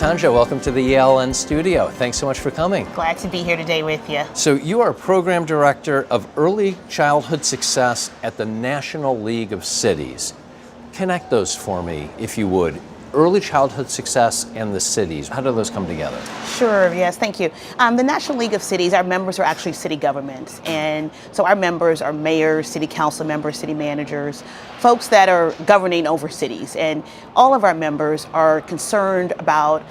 Tonja, welcome to the ELN studio. Thanks so much for coming. Glad to be here today with you. So you are Program Director of Early Childhood Success at the National League of Cities. Connect those for me, if you would. Early childhood success and the cities. How do those come together? Sure, yes, thank you. The National League of Cities, our members are actually city governments. And so our members are mayors, city council members, city managers, folks that are governing over cities. And all of our members are concerned about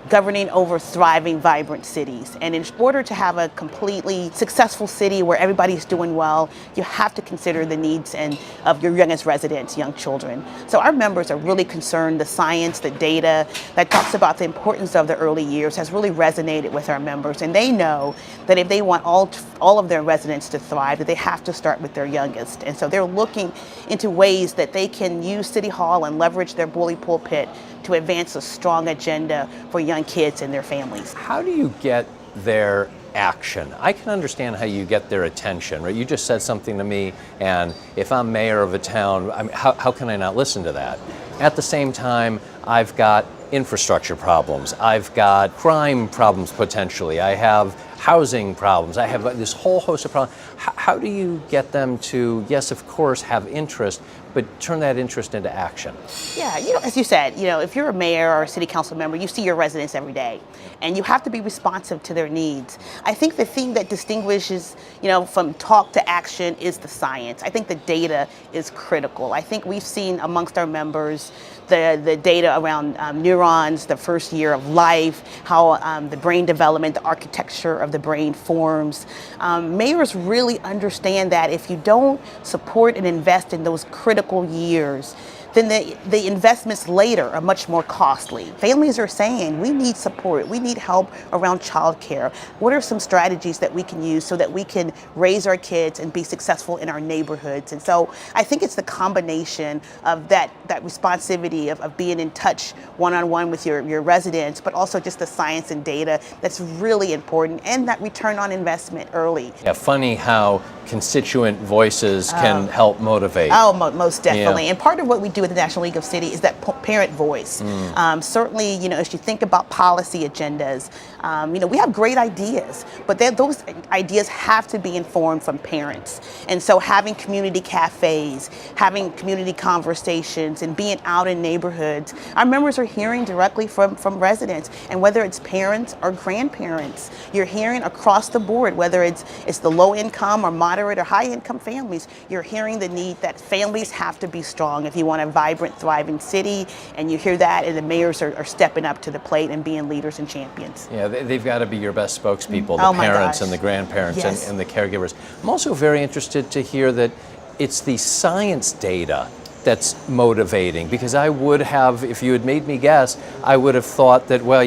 governing over thriving, vibrant cities. And in order to have a completely successful city where everybody's doing well, you have to consider the needs of your youngest residents, young children. So our members are really concerned. The science, the data that talks about the importance of the early years has really resonated with our members. And they know that if they want all of their residents to thrive, that they have to start with their youngest. And so they're looking into ways that they can use City Hall and leverage their bully pulpit to advance a strong agenda for young kids and their families. How do you get their action? I can understand how you get their attention, right? You just said something to me, and if I'm mayor of a town, I mean, how can I not listen to that? At the same time, I've got infrastructure problems. I've got crime problems potentially. I have housing problems. I have this whole host of problems. How do you get them to, yes, of course, have interest, but turn that interest into action? Yeah, as you said, if you're a mayor or a city council member, you see your residents every day, and you have to be responsive to their needs. I think the thing that distinguishes, from talk to action is the science. I think the data is critical. I think we've seen amongst our members the data around neurons, the first year of life, how the brain development, the architecture of the brain forms. Mayors really understand that if you don't support and invest in those critical years, then the investments later are much more costly. Families are saying, we need support, we need help around childcare. What are some strategies that we can use so that we can raise our kids and be successful in our neighborhoods? And so I think it's the combination of that responsivity of being in touch one-on-one with your residents, but also just the science and data that's really important, and that return on investment early. Yeah, funny how constituent voices can help motivate. Oh, most definitely. Yeah. And part of what we do at the National League of Cities is that parent voice. Certainly, as you think about policy agendas, we have great ideas, but those ideas have to be informed from parents. And so having community cafes, having community conversations, and being out in neighborhoods, our members are hearing directly from residents. And whether it's parents or grandparents, you're hearing across the board, whether it's the low income or moderate or high income families, you're hearing the need that families have to be strong if you want a vibrant, thriving city. And you hear that, and the mayors are stepping up to the plate and being leaders and champions. Yeah, they've got to be your best spokespeople, the parents and the grandparents. Yes. and the caregivers. I'm also very interested to hear that it's the science data that's motivating, because I would have, if you had made me guess, I would have thought that, well,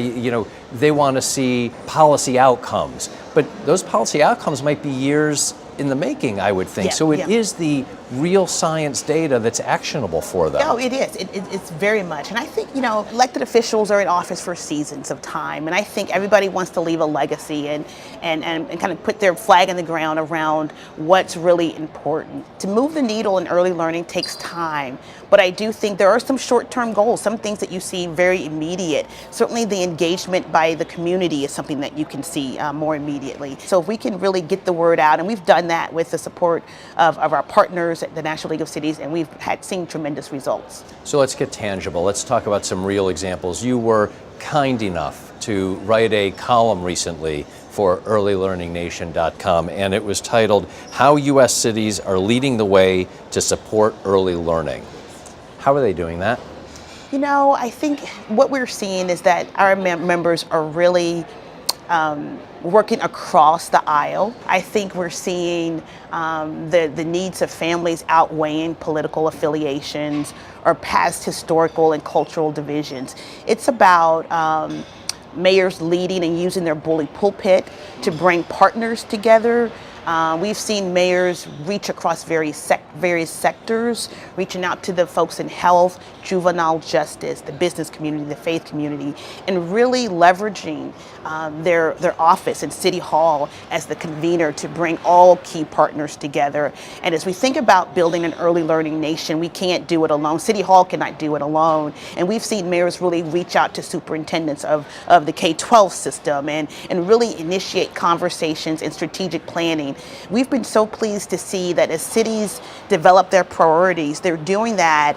they want to see policy outcomes, but those policy outcomes might be years in the making, I would think. So it is the real science data that's actionable for them. Oh, it is. It's very much. And I think, elected officials are in office for seasons of time. And I think everybody wants to leave a legacy and kind of put their flag in the ground around what's really important. To move the needle in early learning takes time. But I do think there are some short-term goals, some things that you see very immediate. Certainly the engagement by the community is something that you can see more immediately. So if we can really get the word out, and we've done that with the support of our partners at the National League of Cities, and we've seen tremendous results. So let's get tangible. Let's talk about some real examples. You were kind enough to write a column recently for earlylearningnation.com, and it was titled, How U.S. Cities Are Leading the Way to Support Early Learning. How are they doing that? I think what we're seeing is that our members are really working across the aisle. I think we're seeing the needs of families outweighing political affiliations or past historical and cultural divisions. It's about mayors leading and using their bully pulpit to bring partners together We've seen mayors reach across various sectors, reaching out to the folks in health, juvenile justice, the business community, the faith community, and really leveraging their office in City Hall as the convener to bring all key partners together. And as we think about building an early learning nation, we can't do it alone. City Hall cannot do it alone. And we've seen mayors really reach out to superintendents of the K-12 system and really initiate conversations and strategic planning. We've been so pleased to see that as cities develop their priorities, they're doing that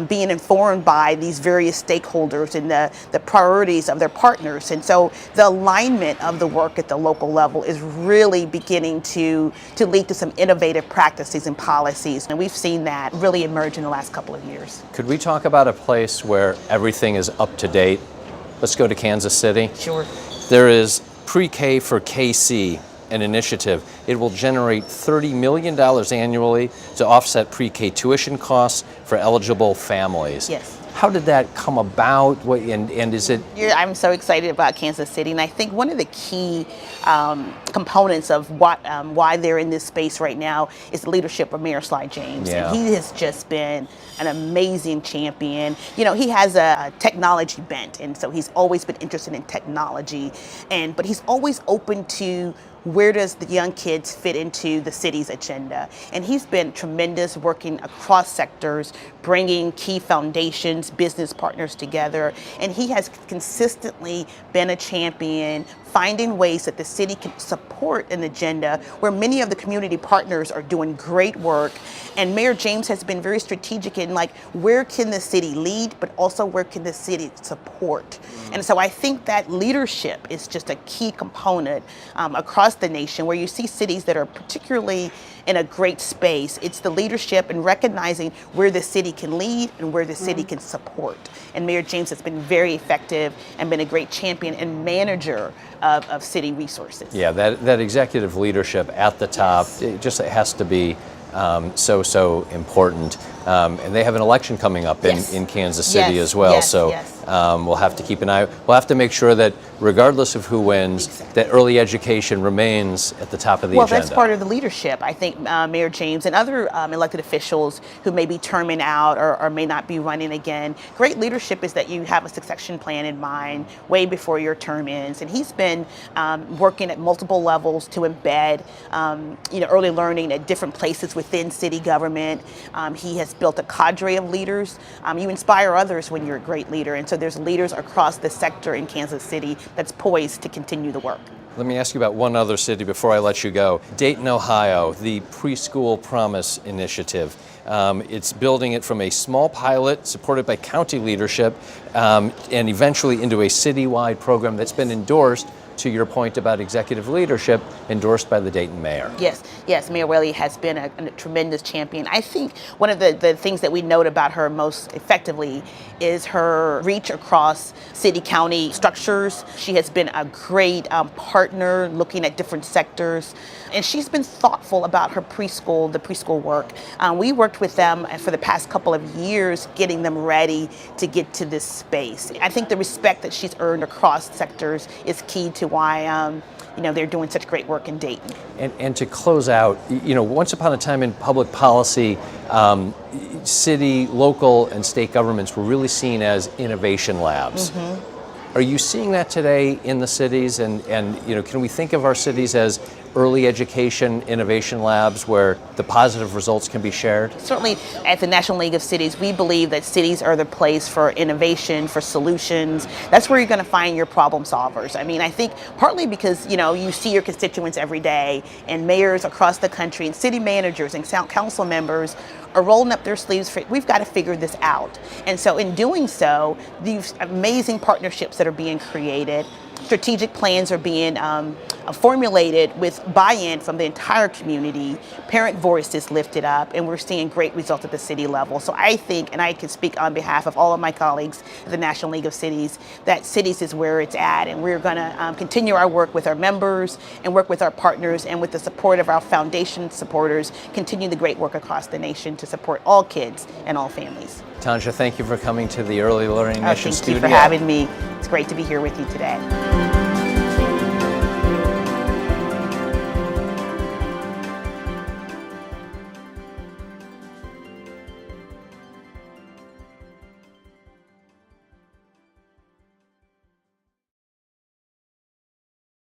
being informed by these various stakeholders and the priorities of their partners. And so the alignment of the work at the local level is really beginning to lead to some innovative practices and policies. And we've seen that really emerge in the last couple of years. Could we talk about a place where everything is up to date? Let's go to Kansas City. Sure. There is Pre-K for KC, an initiative. It will generate $30 million annually to offset pre-K tuition costs for eligible families. Yes. How did that come about? And is it? I'm so excited about Kansas City, and I think one of the key components of why they're in this space right now is the leadership of Mayor Sly James. Yeah. And he has just been an amazing champion. You know, he has a technology bent, and so he's always been interested in technology, but he's always open to where does the young kids fit into the city's agenda. And he's been tremendous working across sectors, bringing key foundations, business partners together. And he has consistently been a champion, finding ways that the city can support an agenda where many of the community partners are doing great work. And Mayor James has been very strategic in where can the city lead, but also where can the city support. And so I think that leadership is just a key component across the nation, where you see cities that are particularly in a great space. It's the leadership and recognizing where the city can lead and where the city can support. And Mayor James has been very effective and been a great champion and manager of city resources. Yeah, that executive leadership at the top, it just has to be so important. And they have an election coming up in Kansas City as well. We'll have to keep an eye. We'll have to make sure that regardless of who wins, that early education remains at the top of the agenda. Well, that's part of the leadership. I think Mayor James and other elected officials who may be terming out or may not be running again, great leadership is that you have a succession plan in mind way before your term ends. And he's been working at multiple levels to embed early learning at different places within city government. He has built a cadre of leaders. You inspire others when you're a great leader. And so there's leaders across the sector in Kansas City that's poised to continue the work. Let me ask you about one other city before I let you go. Dayton, Ohio, the Preschool Promise Initiative. It's building it from a small pilot supported by county leadership and eventually into a citywide program that's been endorsed, to your point about executive leadership, endorsed by the Dayton mayor. Yes, Mayor Whaley has been a tremendous champion. I think one of the things that we note about her most effectively is her reach across city-county structures. She has been a great partner looking at different sectors, and she's been thoughtful about the preschool work. We worked with them for the past couple of years, getting them ready to get to this space. I think the respect that she's earned across sectors is key to why they're doing such great work in Dayton. And to close out, once upon a time in public policy, city, local, and state governments were really seen as innovation labs. Are you seeing that today in the cities? And can we think of our cities as early education innovation labs where the positive results can be shared? Certainly at the National League of Cities, we believe that cities are the place for innovation, for solutions. That's where you're going to find your problem solvers. I mean, I think partly because, you see your constituents every day, and mayors across the country and city managers and council members are rolling up their sleeves we've got to figure this out. And so in doing so, these amazing partnerships that are being created, strategic plans are being formulated with buy-in from the entire community, parent voices lifted up, and we're seeing great results at the city level. So I think, and I can speak on behalf of all of my colleagues at the National League of Cities, that cities is where it's at, and we're going to continue our work with our members and work with our partners, and with the support of our foundation supporters, continue the great work across the nation to support all kids and all families. Tonja, thank you for coming to the Early Learning Nation Thank studio. you for having me. It's great to be here with you today.